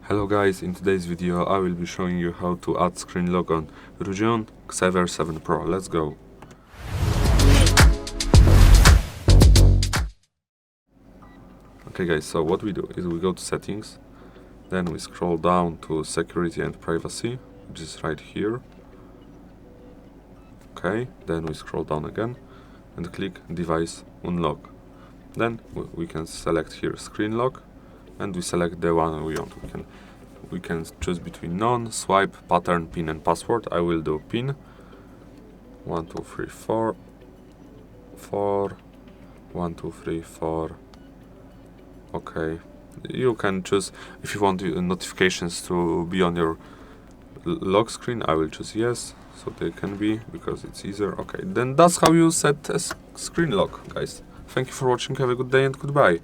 Hello guys, in today's video I will be showing you how to add screen lock on RUGONE Xever 7 Pro. Let's go. Okay guys, so what we do is we go to settings, then we scroll down to security and privacy, which is right here. Okay, then we scroll down again and click device unlock. Then we can select here screen lock and we select the one we want. We can choose between none, swipe, pattern, pin and password. I will do pin. 1 2 3 4 4 1 2 3 4. Okay, you can choose if you want notifications to be on your lock screen. I will choose yes, so they can be, because it's easier. Okay, then that's how you set a screen lock, guys. Thank you for watching, have a good day and goodbye.